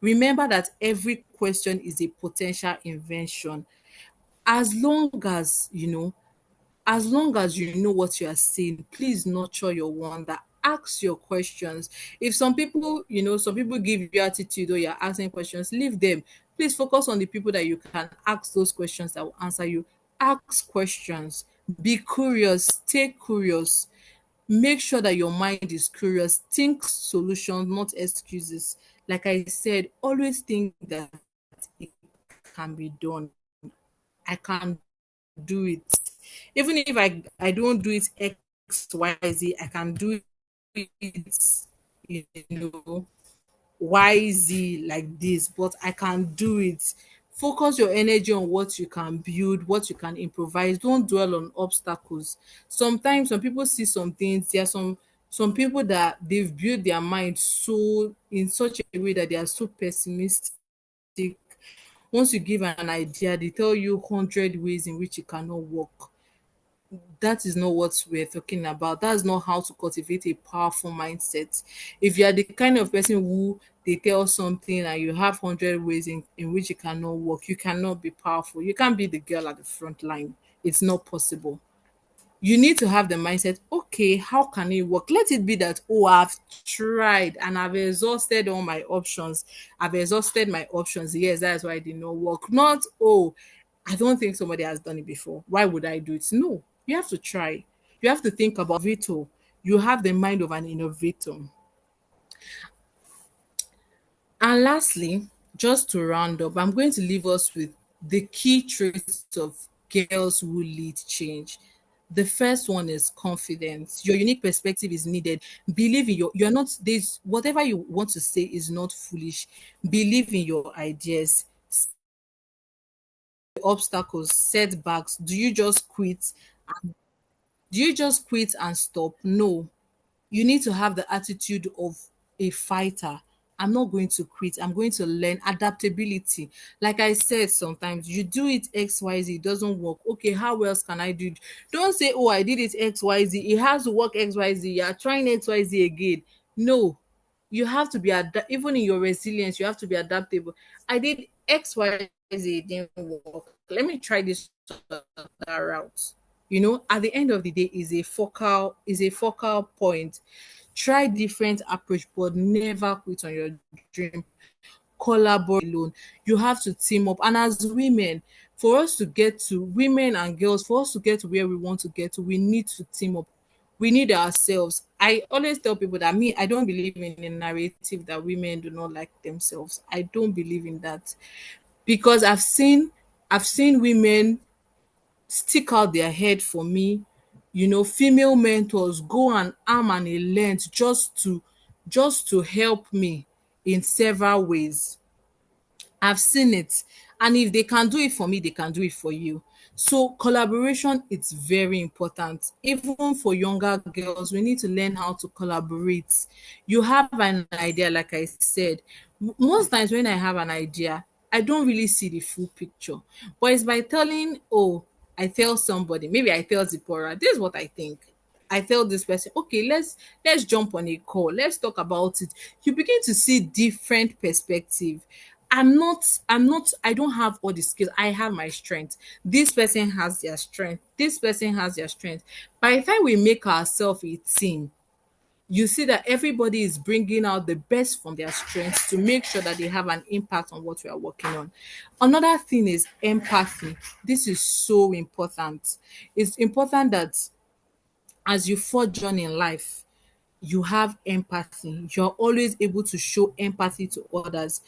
[SPEAKER 7] Remember that every question is a potential invention. As long as you know what you are saying, please nurture your wonder. Ask your questions. If some people give you attitude or you're asking questions, leave them. Please focus on the people that you can ask those questions that will answer you. Ask questions. Be curious, stay curious. Make sure that your mind is curious. Think solutions, not excuses. Like I said, always think that it can be done. I can do it. Even if I don't do it X, Y, Z, I can do it, you know, YZ like this, but I can do it. Focus your energy on what you can build, what you can improvise. Don't dwell on obstacles. Sometimes when people see some things, there are some people that they've built their mind so in such a way that they are so pessimistic. Once you give an idea, they tell you 100 ways in which it cannot work. That is not what we're talking about. That's not how to cultivate a powerful mindset. If you are the kind of person who they tell something and you have 100 ways in which it cannot work, you cannot be powerful. You can't be the girl at the front line. It's not possible. You need to have the mindset, okay, how can it work? Let it be that, oh, I've tried and I've exhausted all my options. I've exhausted my options. Yes, that's why it did not work. Not, oh, I don't think somebody has done it before. Why would I do it? No, you have to try. You have to think about it. You have the mind of an innovator. And lastly, just to round up, I'm going to leave us with the key traits of girls who lead change. The first one is confidence. Your unique perspective is needed. Believe in you're not this whatever you want to say is not foolish. Believe in your ideas. Obstacles, setbacks. Do you just quit and stop? No. You need to have the attitude of a fighter. I'm not going to quit. I'm going to learn adaptability. Like I said, sometimes you do it XYZ, it doesn't work. Okay, how else can I do it? Don't say, oh, I did it XYZ. It has to work XYZ. You're trying XYZ again. No, you have to be even in your resilience, you have to be adaptable. I did XYZ, it didn't work. Let me try this other route. At the end of the day is a focal point. Try different approach, but never quit on your dream. Collaborate alone. You have to team up. And as women, for us to get to women and girls, for us to get to where we want to get to, we need to team up. We need ourselves. I always tell people that I don't believe in a narrative that women do not like themselves. I don't believe in that. Because I've seen women stick out their head for me. Female mentors go an arm and a length just to help me in several ways. I've seen it. And if they can do it for me, they can do it for you. So collaboration is very important. Even for younger girls, we need to learn how to collaborate. You have an idea, like I said. Most times when I have an idea, I don't really see the full picture. But it's by telling, oh, I tell somebody, maybe I tell Zipporah, this is what I think. I tell this person, okay, let's jump on a call. Let's talk about it. You begin to see different perspective. I don't have all the skills. I have my strength. This person has their strength. This person has their strength. By the time we make ourselves a team, you see that everybody is bringing out the best from their strengths to make sure that they have an impact on what we are working on. Another thing is empathy. This is so important. It's important that as you forge on in life, you have empathy. You're always able to show empathy to others.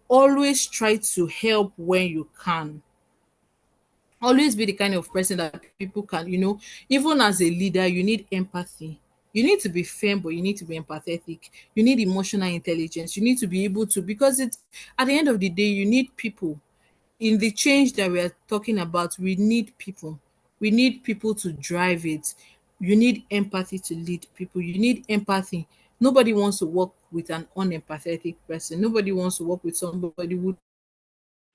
[SPEAKER 7] Always try to help when you can. Always be the kind of person that people can, even as a leader, you need empathy. You need to be firm, but you need to be empathetic. You need emotional intelligence. You need to be able to, because it's at the end of the day, you need people. In the change that we are talking about, we need people. We need people to drive it. You need empathy to lead people. You need empathy. Nobody wants to work with an unempathetic person. Nobody wants to work with somebody who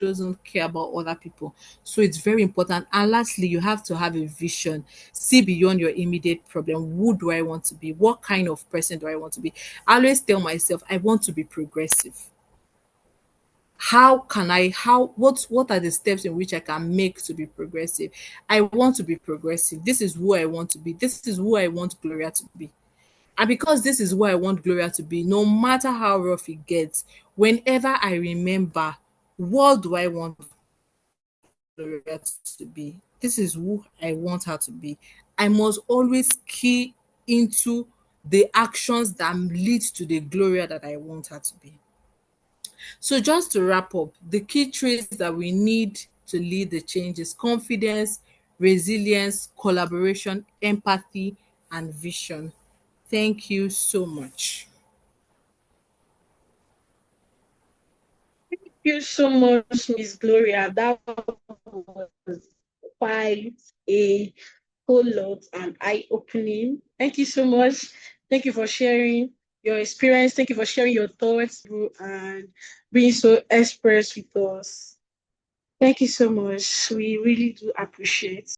[SPEAKER 7] doesn't care about other people. So it's very important. And lastly, you have to have a vision. See beyond your immediate problem. Who do I want to be? What kind of person do I want to be? I always tell myself, I want to be progressive. What are the steps in which I can make to be progressive? I want to be progressive. This is who I want to be. This is who I want Gloria to be. And because this is who I want Gloria to be, no matter how rough it gets, whenever I remember, what do I want Gloria to be? this is who I want her to be, I must always key into the actions that lead to the Gloria that I want her to be. So just to wrap up, the key traits that we need to lead the change is confidence, resilience, collaboration, empathy, and vision. Thank you so much.
[SPEAKER 5] Thank you so much, Miss Gloria. That was quite a whole lot and eye-opening. Thank you so much. Thank you for sharing your experience. Thank you for sharing your thoughts and being so express with us. Thank you so much. We really do appreciate.